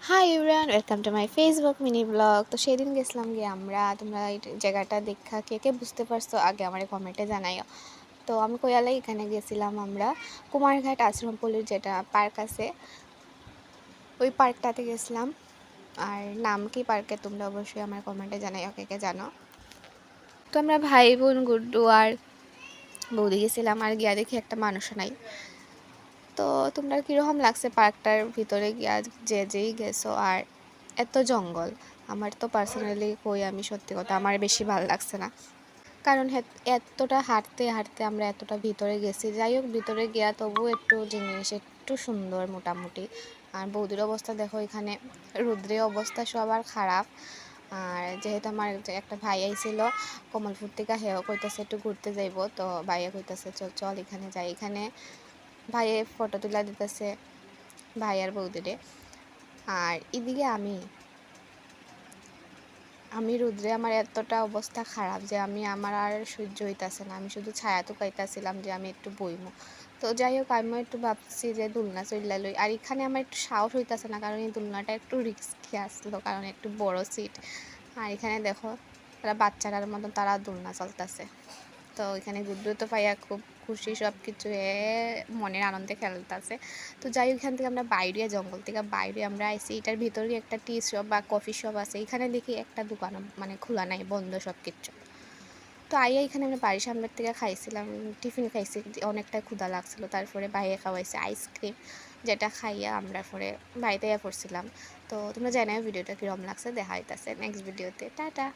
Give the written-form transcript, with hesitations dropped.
Hi everyone, welcome to my Facebook mini blog. তো সেদিন গেছিলাম গিয়ে আমরা, তোমরা এই জায়গাটা দেখা কে কে বুঝতে পারছো আগে আমার কমেন্টে জানাইও। তো আমি কয়ালাই এখানে গেছিলাম আমরা, কুমারঘাট আশ্রমপল্লির যেটা পার্ক আছে ওই পার্কটাতে গেছিলাম। আর নাম কি পার্কে তোমরা অবশ্যই আমার কমেন্টে জানাইও কে কে জানো। তো আমরা ভাই বোন গুড্ডু আর বৌদি গেছিলাম, আর গিয়া দেখি একটা মানুষ নাই। তো তোমরা কীরকম লাগছে পার্কটার ভিতরে গিয়া, যেই গেছো? আর এত জঙ্গল, আমার তো পার্সোনালি কই আমি সত্যি কথা আমার বেশি ভালো লাগছে না, কারণ এতটা হাঁটতে হাঁটতে আমরা এতটা ভিতরে গেছি। যাই হোক, ভিতরে গিয়া তবু একটু জিনিস একটু সুন্দর মোটামুটি। আর বৌদির অবস্থা দেখো, এখানে রুদ্রের অবস্থা সবার খারাপ। আর যেহেতু আমার যে একটা ভাই আইছিল কমলপুর থেকে, হেও কইতেছে একটু ঘুরতে যাইব, তো ভাইয়া কইতেছে চল চল এখানে যাই। এখানে ভাইয়ে ফটো তুলা দিতেছে ভাই আর বৌদিরে। আর এদিকে আমি রুদ্রে আমার এতটা অবস্থা খারাপ যে আমার আর সহ্য হইতাছে না। আমি শুধু ছায়া তুকাইতেছিলাম যে আমি একটু বইমু। তো যাই হোক, আমিও একটু ভাবছি যে দুলনা চইলা লই। আর এখানে আমার একটু সাহস হইতাছে না, কারণ এই দুলনাটা একটু রিস্কি আসলো, কারণ একটু বড় সিট। আর এখানে দেখো তারা বাচ্চাটার মতন তারা দুলনা চলতেছে। তো এখানে গুড্ডু তো পাইয়া খুব খুশি, সব কিছু মনের আনন্দে খেলতেছে। তো যাই হোক, এখান থেকে আমরা বাইরে, জঙ্গল থেকে বাইরে আমরা আইসি। এটার ভিতরে একটা টি শপ বা কফি শপ আছে। এখানে দেখি একটা দোকান মানে খোলা নাই, বন্ধ সব কিছু। তো আইয়া এখানে আমরা বাড়ির সামনের থেকে খাইছিলাম, টিফিন খাইছি, অনেকটা ক্ষুধা লাগছিলো। তারপরে বাইরে খাওয়াইছে আইসক্রিম, যেটা খাইয়া আমরা পরে বাড়িতে পড়ছিলাম। তো তোমরা জানাও ভিডিওটা কীরকম লাগছে, দেখা হইতাছে নেক্সট ভিডিওতে। টাটা।